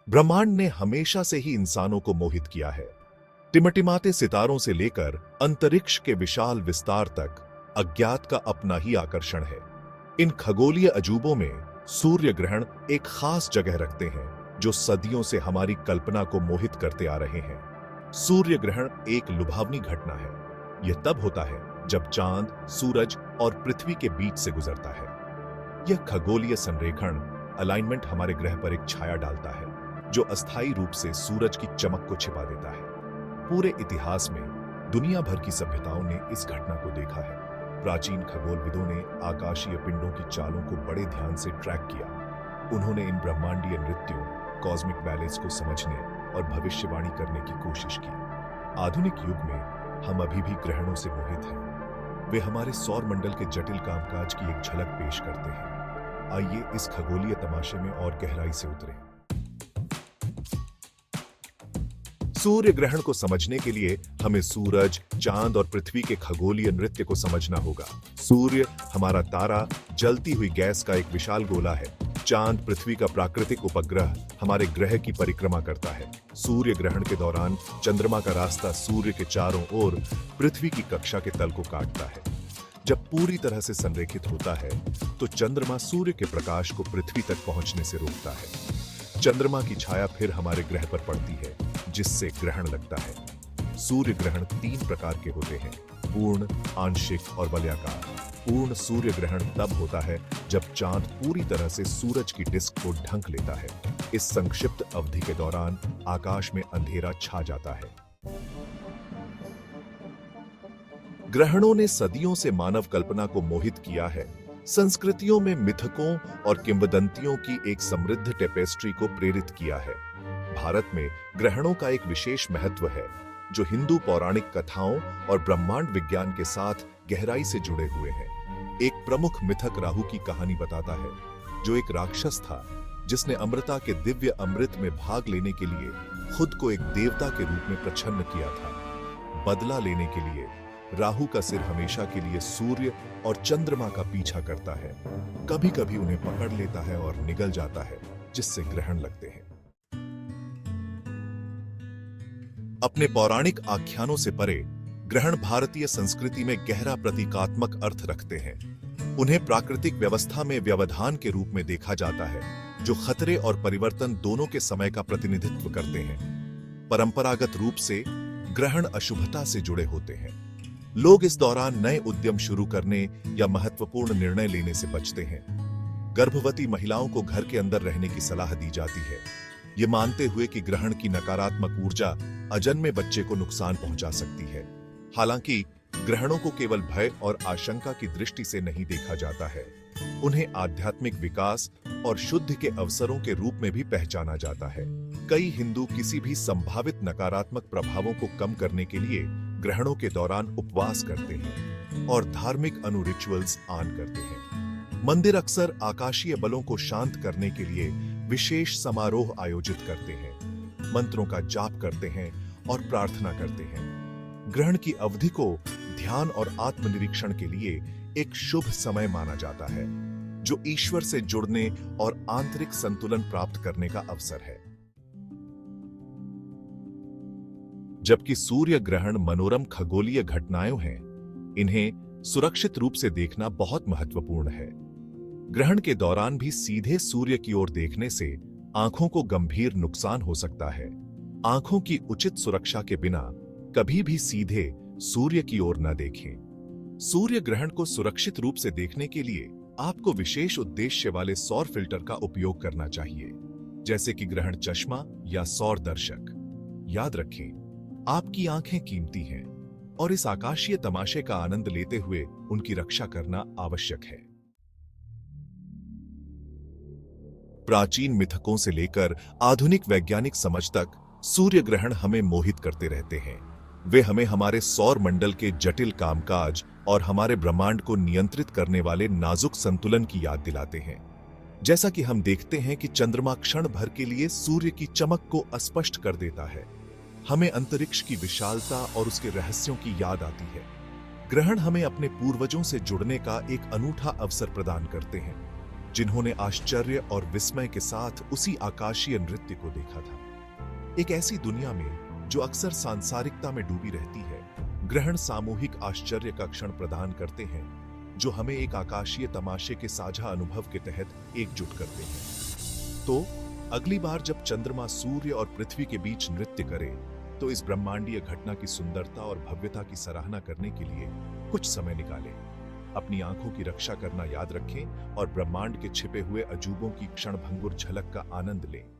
ब्रह्मांड ने हमेशा से ही इंसानों को मोहित किया है। टिमटिमाते सितारों से लेकर अंतरिक्ष के विशाल विस्तार तक अज्ञात का अपना ही आकर्षण है। इन खगोलीय अजूबों में सूर्य ग्रहण एक खास जगह रखते हैं, जो सदियों से हमारी कल्पना को मोहित करते आ रहे हैं। सूर्य ग्रहण एक लुभावनी घटना है। यह तब होता है जब चांद, सूरज और पृथ्वी के बीच से गुजरता है। यह खगोलीय संरेखण अलाइनमेंट हमारे ग्रह पर एक छाया डालता है, जो अस्थायी रूप से सूरज की चमक को छिपा देता है। पूरे इतिहास में दुनिया भर की सभ्यताओं ने इस घटना को देखा है। प्राचीन खगोलविदों ने आकाशीय पिंडों की चालों को बड़े ध्यान से ट्रैक किया। उन्होंने इन ब्रह्मांडीय नृत्यों, कॉस्मिक बैलेंस को समझने और भविष्यवाणी करने की कोशिश की। आधुनिक युग में हम अभी भी ग्रहणों से मोहित हैं। वे हमारे सौर मंडल के जटिल कामकाज की एक झलक पेश करते हैं। आइए इस खगोलीय तमाशे में और गहराई से उतरें। सूर्य ग्रहण को समझने के लिए हमें सूरज, चांद और पृथ्वी के खगोलीय नृत्य को समझना होगा। सूर्य हमारा तारा, जलती हुई गैस का एक विशाल गोला है। चांद पृथ्वी का प्राकृतिक उपग्रह हमारे ग्रह की परिक्रमा करता है। सूर्य ग्रहण के दौरान चंद्रमा का रास्ता सूर्य के चारों ओर पृथ्वी की कक्षा के तल को काटता है। जब पूरी तरह से संरेखित होता है तो चंद्रमा सूर्य के प्रकाश को पृथ्वी तक पहुंचने से रोकता है। चंद्रमा की छाया फिर हमारे ग्रह पर पड़ती है, जिससे ग्रहण लगता है। सूर्य ग्रहण 3 प्रकार के होते हैं: पूर्ण, आंशिक और वलयाकार। पूर्ण सूर्य ग्रहण तब होता है जब चांद पूरी तरह से सूरज की डिस्क को ढक लेता है। इस संक्षिप्त अवधि के दौरान आकाश में अंधेरा छा जाता है। ग्रहणों ने सदियों से मानव कल्पना को मोहित किया है। संस्कृतियों में मिथकों और किंवदंतियों की एक समृद्ध टेपेस्ट्री को प्रेरित किया है। भारत में ग्रहणों का एक विशेष महत्व है, जो हिंदू पौराणिक कथाओं और ब्रह्मांड विज्ञान के साथ गहराई से जुड़े हुए हैं। एक प्रमुख मिथक राहु की कहानी बताता है, जो एक राक्षस था जिसने अमृता के दिव्य अमृत में भाग लेने के लिए खुद को एक देवता के रूप में प्रच्छन्न किया था। बदला लेने के लिए राहु का सिर हमेशा के लिए सूर्य और चंद्रमा का पीछा करता है। कभी कभी उन्हें पकड़ लेता है और निगल जाता है, जिससे ग्रहण लगते हैं। अपने पौराणिक आख्यानों से परे ग्रहण भारतीय संस्कृति में गहरा प्रतीकात्मक अर्थ रखते हैं। उन्हें प्राकृतिक व्यवस्था में व्यवधान के रूप में देखा जाता है, जो खतरे और परिवर्तन दोनों के समय का प्रतिनिधित्व करते हैं। परंपरागत रूप से ग्रहण अशुभता से जुड़े होते हैं। लोग इस दौरान नए उद्यम शुरू करने या महत्वपूर्ण निर्णय लेने से बचते हैं। गर्भवती महिलाओं को घर के अंदर रहने की सलाह दी जाती है, ये मानते हुए कि ग्रहण की नकारात्मक ऊर्जा अजन्मे बच्चे को नुकसान पहुंचा सकती है। हालांकि ग्रहणों को केवल भय और आशंका की दृष्टि से नहीं देखा जाता है, उन्हें आध्यात्मिक विकास और शुद्धि के अवसरों के रूप में भी पहचाना जाता है। कई हिंदू किसी भी संभावित नकारात्मक प्रभावों को कम करने के लिए ग्रहणों के दौरान उपवास करते हैं और धार्मिक रिचुअल्स ऑन करते हैं। मंदिर अक्सर आकाशीय बलों को शांत करने के लिए विशेष समारोह आयोजित करते हैं, मंत्रों का जाप करते हैं और प्रार्थना करते हैं। ग्रहण की अवधि को ध्यान और आत्मनिरीक्षण के लिए एक शुभ समय माना जाता है, जो ईश्वर से जुड़ने और आंतरिक संतुलन प्राप्त करने का अवसर है। जबकि सूर्य ग्रहण मनोरम खगोलीय घटनाएं हैं, इन्हें सुरक्षित रूप से देखना बहुत महत्वपूर्ण है। ग्रहण के दौरान भी सीधे सूर्य की ओर देखने से आंखों को गंभीर नुकसान हो सकता है। आंखों की उचित सुरक्षा के बिना कभी भी सीधे सूर्य की ओर न देखें। सूर्य ग्रहण को सुरक्षित रूप से देखने के लिए आपको विशेष उद्देश्य वाले सौर फिल्टर का उपयोग करना चाहिए, जैसे कि ग्रहण चश्मा या सौर दर्शक। याद रखें, आपकी आंखें कीमती हैं और इस आकाशीय तमाशे का आनंद लेते हुए उनकी रक्षा करना आवश्यक है। प्राचीन मिथकों से लेकर आधुनिक वैज्ञानिक समझ तक सूर्य ग्रहण हमें मोहित करते रहते हैं। वे हमें हमारे सौर मंडल के जटिल कामकाज और हमारे ब्रह्मांड को नियंत्रित करने वाले नाजुक संतुलन की याद दिलाते हैं। जैसा कि हम देखते हैं कि चंद्रमा क्षण भर के लिए सूर्य की चमक को अस्पष्ट कर देता है, हमें अंतरिक्ष की विशालता और उसके रहस्यों की याद आती है। ग्रहण हमें अपने पूर्वजों से जुड़ने का एक अनूठा अवसर प्रदान करते हैं। जिन्होंने आश्चर्य और विस्मय के साथ उसी आकाशीय नृत्य को देखा था। एक ऐसी दुनिया में जो अक्सर सांसारिकता में डूबी रहती है, ग्रहण सामूहिक आश्चर्य का क्षण प्रदान करते हैं, जो हमें एक आकाशीय तमाशे के साझा अनुभव के तहत एकजुट करते हैं। तो अगली बार जब चंद्रमा सूर्य और पृथ्वी के बीच नृत्य करे, तो इस ब्रह्मांडीय घटना की सुंदरता और भव्यता की सराहना करने के लिए कुछ समय निकालें। अपनी आंखों की रक्षा करना याद रखें और ब्रह्मांड के छिपे हुए अजूबों की क्षणभंगुर झलक का आनंद लें।